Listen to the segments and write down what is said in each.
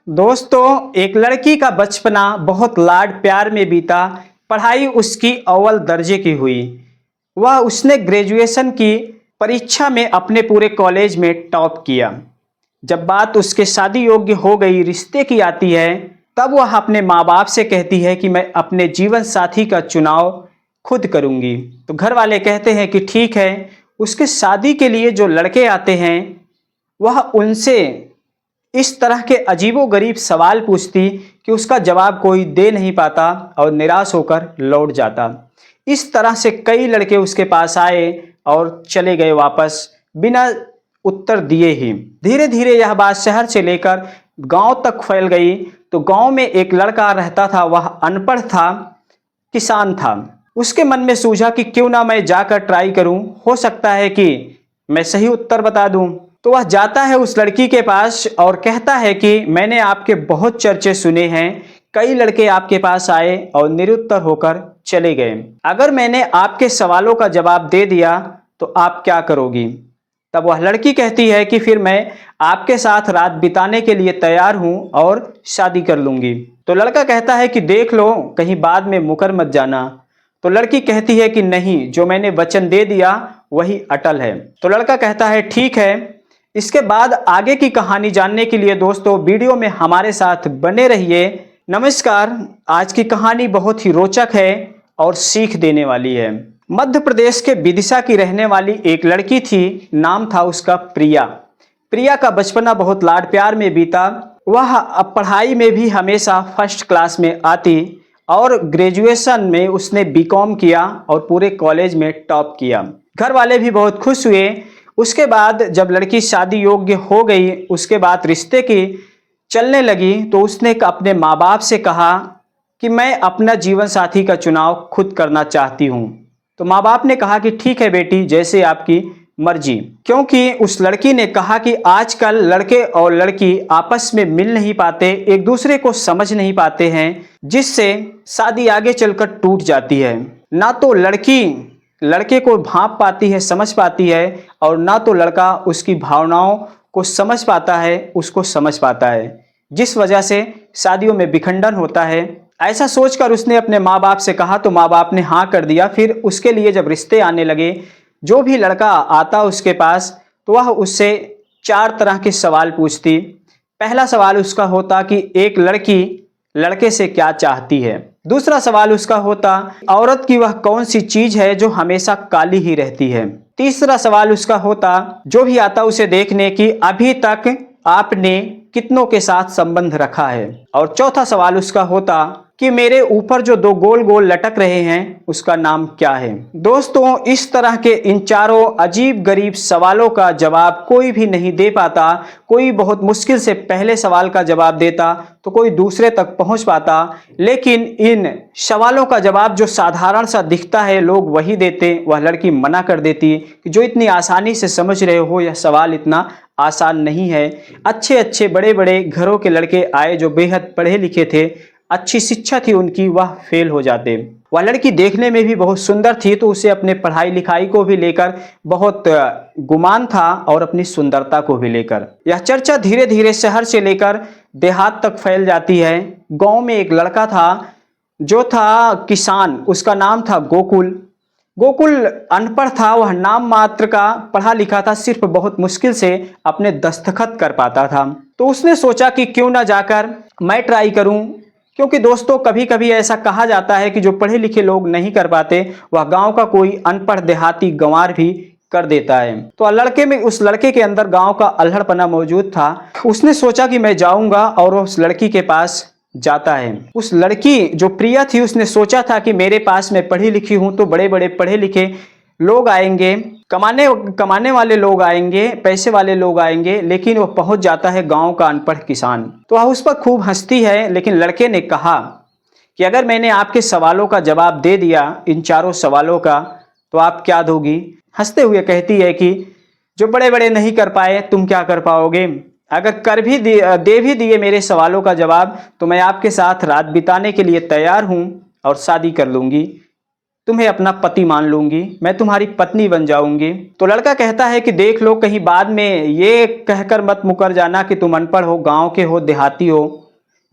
दोस्तों, एक लड़की का बचपना बहुत लाड प्यार में बीता। पढ़ाई उसकी अव्वल दर्जे की हुई। उसने ग्रेजुएशन की परीक्षा में अपने पूरे कॉलेज में टॉप किया। जब बात उसके शादी योग्य हो गई, रिश्ते की आती है, तब वह अपने माँ बाप से कहती है कि मैं अपने जीवन साथी का चुनाव खुद करूंगी। तो घर वाले कहते हैं कि ठीक है। उसके शादी के लिए जो लड़के आते हैं, वह उनसे इस तरह के अजीबोगरीब सवाल पूछती कि उसका जवाब कोई दे नहीं पाता और निराश होकर लौट जाता। इस तरह से कई लड़के उसके पास आए और चले गए वापस बिना उत्तर दिए ही। धीरे धीरे यह बात शहर से लेकर गांव तक फैल गई। तो गांव में एक लड़का रहता था, वह अनपढ़ था, किसान था। उसके मन में सूझा कि क्यों ना मैं जाकर ट्राई करूं, हो सकता है कि मैं सही उत्तर बता दूं। तो वह जाता है उस लड़की के पास और कहता है कि मैंने आपके बहुत चर्चे सुने हैं, कई लड़के आपके पास आए और निरुत्तर होकर चले गए। अगर मैंने आपके सवालों का जवाब दे दिया तो आप क्या करोगी? तब वह लड़की कहती है कि फिर मैं आपके साथ रात बिताने के लिए तैयार हूं और शादी कर लूंगी। तो लड़का कहता है कि देख लो, कहीं बाद में मुकर मत जाना। तो लड़की कहती है कि नहीं, जो मैंने वचन दे दिया वही अटल है। तो लड़का कहता है ठीक है। इसके बाद आगे की कहानी जानने के लिए दोस्तों वीडियो में हमारे साथ बने रहिए। नमस्कार। आज की कहानी बहुत ही रोचक है और सीख देने वाली है। मध्य प्रदेश के विदिशा की रहने वाली एक लड़की थी, नाम था उसका प्रिया। प्रिया का बचपना बहुत लाड प्यार में बीता। वह पढ़ाई में भी हमेशा फर्स्ट क्लास में आती और ग्रेजुएशन में उसने बीकॉम किया और पूरे कॉलेज में टॉप किया। घर वाले भी बहुत खुश हुए। उसके बाद जब लड़की शादी योग्य हो गई, उसके बाद रिश्ते की चलने लगी, तो उसने अपने माँ बाप से कहा कि मैं अपना जीवन साथी का चुनाव खुद करना चाहती हूँ। तो माँ बाप ने कहा कि ठीक है बेटी, जैसे आपकी मर्जी। क्योंकि उस लड़की ने कहा कि आजकल लड़के और लड़की आपस में मिल नहीं पाते, एक दूसरे को समझ नहीं पाते हैं, जिससे शादी आगे चलकर टूट जाती है। ना तो लड़की लड़के को भांप पाती है, समझ पाती है, और ना तो लड़का उसकी भावनाओं को समझ पाता है, उसको समझ पाता है, जिस वजह से शादियों में विखंडन होता है। ऐसा सोचकर उसने अपने माँ बाप से कहा तो माँ बाप ने हाँ कर दिया। फिर उसके लिए जब रिश्ते आने लगे, जो भी लड़का आता उसके पास, तो वह उससे 4 तरह के सवाल पूछती। पहला सवाल उसका होता कि एक लड़की लड़के से क्या चाहती है। दूसरा सवाल उसका होता औरत की वह कौन सी चीज है जो हमेशा काली ही रहती है। तीसरा सवाल उसका होता जो भी आता उसे देखने की अभी तक आपने कितनों के साथ संबंध रखा है। और चौथा सवाल उसका होता कि मेरे ऊपर जो 2 गोल गोल लटक रहे हैं उसका नाम क्या है। दोस्तों, इस तरह के इन चारों अजीब गरीब सवालों का जवाब कोई भी नहीं दे पाता। कोई बहुत मुश्किल से पहले सवाल का जवाब देता तो कोई दूसरे तक पहुंच पाता, लेकिन इन सवालों का जवाब जो साधारण सा दिखता है लोग वही देते। वह लड़की मना कर देती कि जो इतनी आसानी से समझ रहे हो, यह सवाल इतना आसान नहीं है। अच्छे अच्छे बड़े बड़े घरों के लड़के आए जो बेहद पढ़े लिखे थे, अच्छी शिक्षा थी उनकी, वह फेल हो जाते। वह लड़की देखने में भी बहुत सुंदर थी, तो उसे अपने पढ़ाई लिखाई को भी लेकर बहुत गुमान था और अपनी सुंदरता को भी लेकर। यह चर्चा धीरे धीरे शहर से लेकर देहात तक फैल जाती है। गांव में एक लड़का था जो था किसान, उसका नाम था गोकुल। गोकुल अनपढ़ था, वह नाम मात्र का पढ़ा लिखा था, सिर्फ बहुत मुश्किल से अपने दस्तखत कर पाता था। तो उसने सोचा कि क्यों ना जाकर मैं ट्राई करूं। क्योंकि दोस्तों कभी कभी ऐसा कहा जाता है कि जो पढ़े लिखे लोग नहीं कर पाते, वह गांव का कोई अनपढ़ देहाती गंवार भी कर देता है। तो उस लड़के के अंदर गांव का अल्हड़पना मौजूद था। उसने सोचा कि मैं जाऊंगा और उस लड़की के पास जाता है। उस लड़की जो प्रिया थी, उसने सोचा था कि मेरे पास मैं पढ़ी लिखी हूं तो बड़े बड़े पढ़े लिखे लोग आएंगे, कमाने वाले लोग आएंगे, पैसे वाले लोग आएंगे, लेकिन वो पहुंच जाता है गांव का अनपढ़ किसान। तो वह उस पर खूब हंसती है। लेकिन लड़के ने कहा कि अगर मैंने आपके सवालों का जवाब दे दिया, इन चारों सवालों का, तो आप क्या दोगी? हंसते हुए कहती है कि जो बड़े बड़े नहीं कर पाए तुम क्या कर पाओगे? अगर दे भी दिए मेरे सवालों का जवाब तो मैं आपके साथ रात बिताने के लिए तैयार हूं और शादी कर लूंगी। तुम्हें अपना पति मान लूंगी, मैं तुम्हारी पत्नी बन जाऊंगी। तो लड़का कहता है कि देख लो, कहीं बाद में ये कहकर मत मुकर जाना कि तुम अनपढ़ हो, गांव के हो, देहाती हो,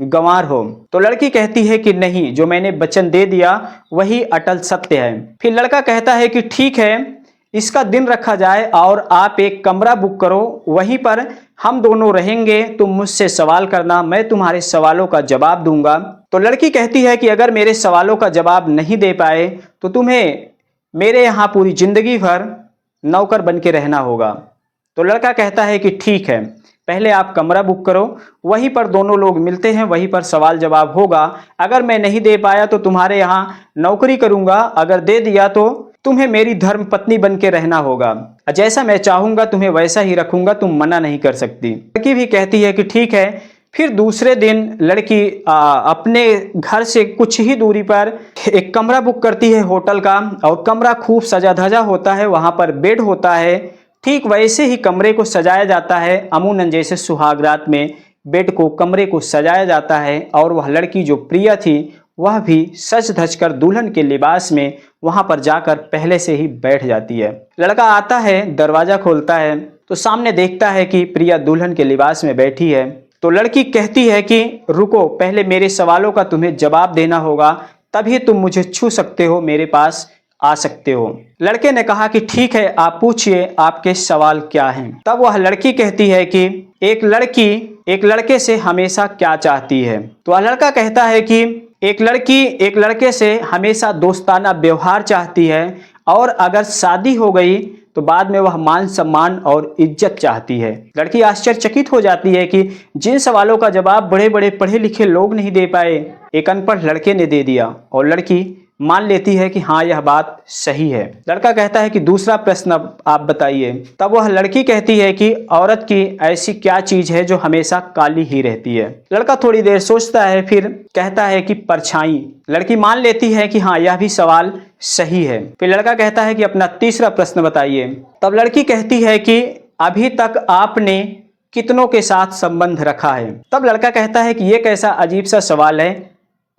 गंवार हो। तो लड़की कहती है कि नहीं, जो मैंने वचन दे दिया वही अटल सत्य है। फिर लड़का कहता है कि ठीक है, इसका दिन रखा जाए और आप एक कमरा बुक करो, वहीं पर हम दोनों रहेंगे। तुम मुझसे सवाल करना, मैं तुम्हारे सवालों का जवाब दूंगा। तो लड़की कहती है कि अगर मेरे सवालों का जवाब नहीं दे पाए तो तुम्हें मेरे यहाँ पूरी जिंदगी भर नौकर बन के रहना होगा। तो लड़का कहता है कि ठीक है, पहले आप कमरा बुक करो, वहीं पर दोनों लोग मिलते हैं, वहीं पर सवाल जवाब होगा। अगर मैं नहीं दे पाया तो तुम्हारे यहाँ नौकरी करूंगा, अगर दे दिया तो तुम्हें मेरी धर्म पत्नी बन के रहना होगा। जैसा मैं चाहूंगा तुम्हें वैसा ही रखूंगा, तुम मना नहीं कर सकती। लड़की भी कहती है कि ठीक है। फिर दूसरे दिन लड़की अपने घर से कुछ ही दूरी पर एक कमरा बुक करती है होटल का, और कमरा खूब सजा धजा होता है, वहां पर बेड होता है। ठीक वैसे ही कमरे को सजाया जाता है, अमूमन जैसे सुहागरात में बेड को, कमरे को सजाया जाता है। और वह लड़की जो प्रिया थी वह भी सज धज कर दुल्हन के लिबास में वहां पर जाकर पहले से ही बैठ जाती है। लड़का आता है, दरवाजा खोलता है तो सामने देखता है कि प्रिया दुल्हन के लिबास में बैठी है। तो लड़की कहती है कि रुको, पहले मेरे सवालों का तुम्हें जवाब देना होगा, तभी तुम मुझे छू सकते हो, मेरे पास आ सकते हो। लड़के ने कहा कि ठीक है, आप पूछिए, आपके सवाल क्या हैं। तब वह लड़की कहती है कि एक लड़की एक लड़के से हमेशा क्या चाहती है। तो वह लड़का कहता है कि एक लड़की एक लड़के से हमेशा दोस्ताना व्यवहार चाहती है, और अगर शादी हो गई तो बाद में वह मान सम्मान और इज्जत चाहती है। लड़की आश्चर्यचकित हो जाती है कि जिन सवालों का जवाब बड़े बड़े पढ़े लिखे लोग नहीं दे पाए, एक अनपढ़ लड़के ने दे दिया, और लड़की मान लेती है कि हाँ, यह बात सही है। लड़का कहता है कि दूसरा प्रश्न आप बताइए। तब वह लड़की कहती है कि औरत की ऐसी क्या चीज है जो हमेशा काली ही रहती है। लड़का थोड़ी देर सोचता है, फिर कहता है कि परछाई। लड़की मान लेती है कि हाँ, यह भी सवाल सही है। फिर लड़का कहता है कि अपना तीसरा प्रश्न बताइए। तब लड़की कहती है कि अभी तक आपने कितनों के साथ संबंध रखा है। तब लड़का कहता है कि ये कैसा अजीब सा सवाल है,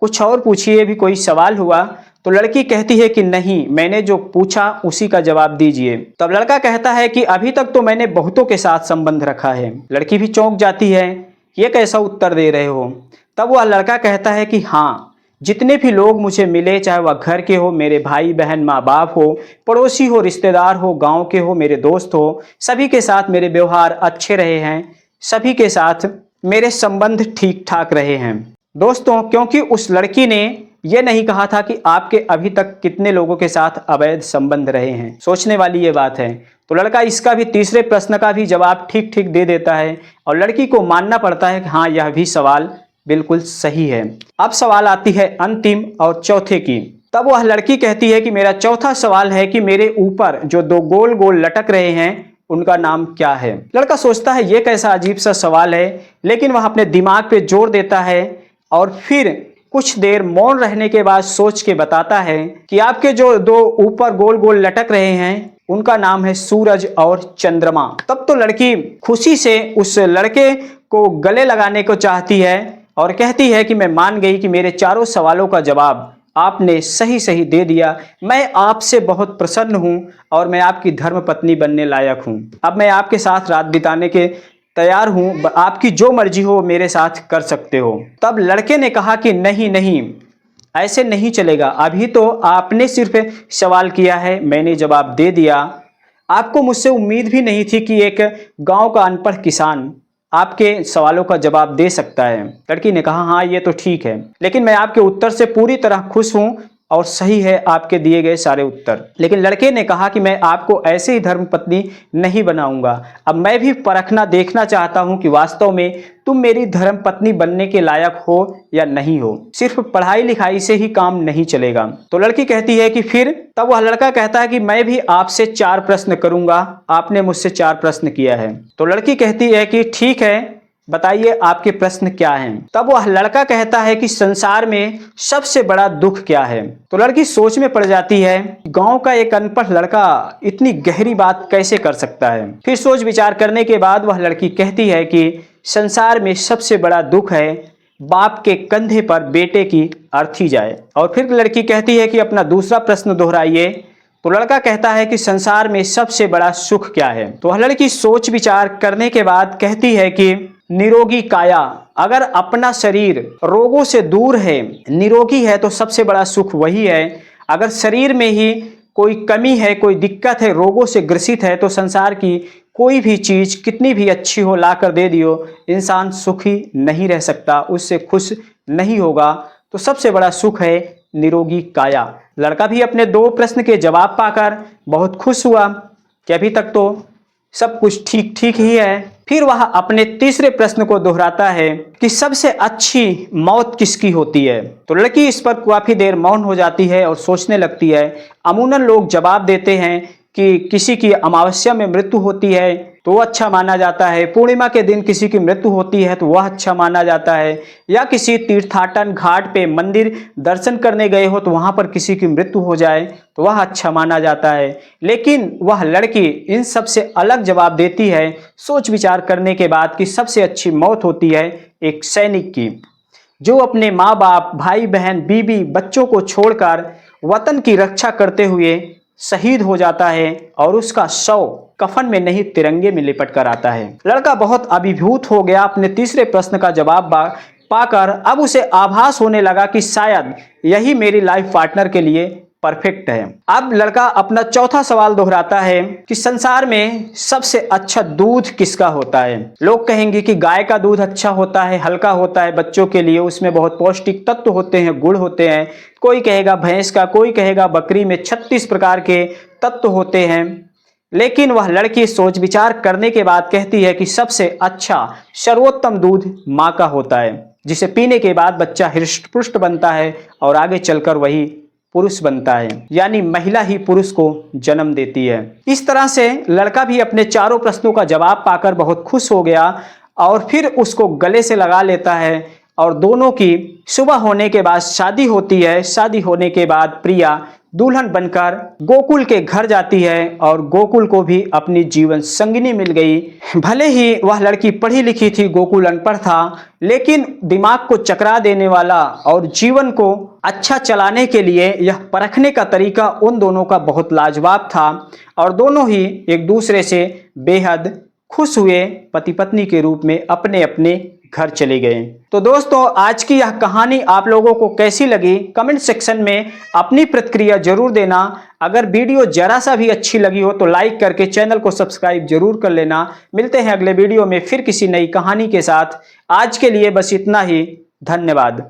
कुछ और पूछिए, भी कोई सवाल हुआ। तो लड़की कहती है कि नहीं, मैंने जो पूछा उसी का जवाब दीजिए। तब लड़का कहता है कि अभी तक तो मैंने बहुतों के साथ संबंध रखा है। लड़की भी चौंक जाती है, ये कैसा उत्तर दे रहे हो। तब वह लड़का कहता है कि हाँ, जितने भी लोग मुझे मिले, चाहे वह घर के हो, मेरे भाई बहन माँ बाप हो, पड़ोसी हो, रिश्तेदार हो, गाँव के हो, मेरे दोस्त हो, सभी के साथ मेरे व्यवहार अच्छे रहे हैं, सभी के साथ मेरे संबंध ठीक ठाक रहे हैं। दोस्तों, क्योंकि उस लड़की ने यह नहीं कहा था कि आपके अभी तक कितने लोगों के साथ अवैध संबंध रहे हैं। सोचने वाली ये बात है। तो लड़का इसका भी तीसरे प्रश्न का भी जवाब ठीक ठीक दे देता है, और लड़की को मानना पड़ता है कि हाँ, यह भी सवाल बिल्कुल सही है। अब सवाल आती है अंतिम और चौथे की। तब वह लड़की कहती है कि मेरा चौथा सवाल है कि मेरे ऊपर जो दो गोल गोल लटक रहे हैं उनका नाम क्या है। लड़का सोचता है ये कैसा अजीब सा सवाल है, लेकिन वह अपने दिमाग पे जोर देता है, और फिर कुछ देर मौन रहने के बाद सोच के बताता है कि आपके जो दो ऊपर गोल गोल लटक रहे हैं उनका नाम है सूरज और चंद्रमा। तब तो लड़की खुशी से उस लड़के को गले लगाने को चाहती है और कहती है कि मैं मान गई कि मेरे चारों सवालों का जवाब आपने सही सही दे दिया। मैं आपसे बहुत प्रसन्न हूं और मैं आपकी धर्म पत्नी बनने लायक हूं। अब मैं आपके साथ रात बिताने के तैयार हूं, आपकी जो मर्जी हो मेरे साथ कर सकते हो। तब लड़के ने कहा कि नहीं नहीं, ऐसे नहीं चलेगा। अभी तो आपने सिर्फ सवाल किया है, मैंने जवाब दे दिया। आपको मुझसे उम्मीद भी नहीं थी कि एक गांव का अनपढ़ किसान आपके सवालों का जवाब दे सकता है। लड़की ने कहा हाँ, ये तो ठीक है, लेकिन मैं आपके उत्तर से पूरी तरह खुश हूं और सही है आपके दिए गए सारे उत्तर। लेकिन लड़के ने कहा कि मैं आपको ऐसे ही धर्मपत्नी नहीं बनाऊंगा। अब मैं भी परखना देखना चाहता हूं कि वास्तव में तुम मेरी धर्मपत्नी बनने के लायक हो या नहीं हो। सिर्फ पढ़ाई लिखाई से ही काम नहीं चलेगा। तो लड़की कहती है कि फिर। तब वह लड़का कहता है कि मैं भी आपसे 4 प्रश्न करूंगा, आपने मुझसे 4 प्रश्न किया है। तो लड़की कहती है कि ठीक है, बताइए आपके प्रश्न क्या हैं। तब वह लड़का कहता है कि संसार में सबसे बड़ा दुख क्या है। तो लड़की सोच में पड़ जाती है, गांव का एक अनपढ़ लड़का इतनी गहरी बात कैसे कर सकता है। फिर सोच विचार करने के बाद वह लड़की कहती है कि संसार में सबसे बड़ा दुख है बाप के कंधे पर बेटे की अर्थी जाए। और फिर लड़की कहती है कि अपना दूसरा प्रश्न दोहराइए। तो लड़का कहता है कि संसार में सबसे बड़ा सुख क्या है। तो वह लड़की सोच विचार करने के बाद कहती है कि निरोगी काया। अगर अपना शरीर रोगों से दूर है, निरोगी है, तो सबसे बड़ा सुख वही है। अगर शरीर में ही कोई कमी है, कोई दिक्कत है, रोगों से ग्रसित है, तो संसार की कोई भी चीज कितनी भी अच्छी हो लाकर दे दियो, इंसान सुखी नहीं रह सकता, उससे खुश नहीं होगा। तो सबसे बड़ा सुख है निरोगी काया। लड़का भी अपने दो प्रश्न के जवाब पाकर बहुत खुश हुआ कि अभी तक तो सब कुछ ठीक ठीक ही है। फिर वह अपने तीसरे प्रश्न को दोहराता है कि सबसे अच्छी मौत किसकी होती है। तो लड़की इस पर काफी देर मौन हो जाती है और सोचने लगती है। अमूमन लोग जवाब देते हैं कि किसी की अमावस्या में मृत्यु होती है तो वो अच्छा माना जाता है, पूर्णिमा के दिन किसी की मृत्यु होती है तो वह अच्छा माना जाता है, या किसी तीर्थाटन घाट पे मंदिर दर्शन करने गए हो तो वहां पर किसी की मृत्यु हो जाए तो वह अच्छा माना जाता है। लेकिन वह लड़की इन सब से अलग जवाब देती है सोच विचार करने के बाद कि सबसे अच्छी मौत होती है एक सैनिक की, जो अपने माँ बाप, भाई बहन, बीवी, बच्चों को छोड़कर वतन की रक्षा करते हुए शहीद हो जाता है और उसका शव कफन में नहीं तिरंगे में लिपट कर आता है। लड़का बहुत अभिभूत हो गया अपने तीसरे प्रश्न का जवाब पाकर। अब उसे आभास होने लगा कि शायद यही मेरी लाइफ पार्टनर के लिए परफेक्ट है। अब लड़का अपना चौथा सवाल दोहराता है कि संसार में सबसे अच्छा दूध किसका होता है। लोग कहेंगे कि गाय का दूध अच्छा होता है, हल्का होता है बच्चों के लिए, उसमें बहुत पौष्टिक तत्व होते हैं, गुण होते हैं। कोई कहेगा भैंस का, कोई कहेगा बकरी में 36 प्रकार के तत्व होते हैं। लेकिन वह लड़की सोच विचार करने के बाद कहती है कि सबसे अच्छा सर्वोत्तम दूध माँ का होता है, जिसे पीने के बाद बच्चा हृष्ट पुष्ट बनता है और आगे चलकर वही पुरुष बनता है, यानी महिला ही पुरुष को जन्म देती है। इस तरह से लड़का भी अपने चारों प्रश्नों का जवाब पाकर बहुत खुश हो गया और फिर उसको गले से लगा लेता है और दोनों की सुबह होने के बाद शादी होती है। शादी होने के बाद प्रिया दुल्हन बनकर गोकुल के घर जाती है और गोकुल को भी अपनी जीवन संगिनी मिल गई। भले ही वह लड़की पढ़ी लिखी थी, गोकुल अनपढ़ था, लेकिन दिमाग को चकरा देने वाला और जीवन को अच्छा चलाने के लिए यह परखने का तरीका उन दोनों का बहुत लाजवाब था और दोनों ही एक दूसरे से बेहद खुश हुए, पति पत्नी के रूप में अपने अपने घर चले गए। तो दोस्तों, आज की यह कहानी आप लोगों को कैसी लगी कमेंट सेक्शन में अपनी प्रतिक्रिया जरूर देना। अगर वीडियो जरा सा भी अच्छी लगी हो तो लाइक करके चैनल को सब्सक्राइब जरूर कर लेना। मिलते हैं अगले वीडियो में फिर किसी नई कहानी के साथ। आज के लिए बस इतना ही। धन्यवाद।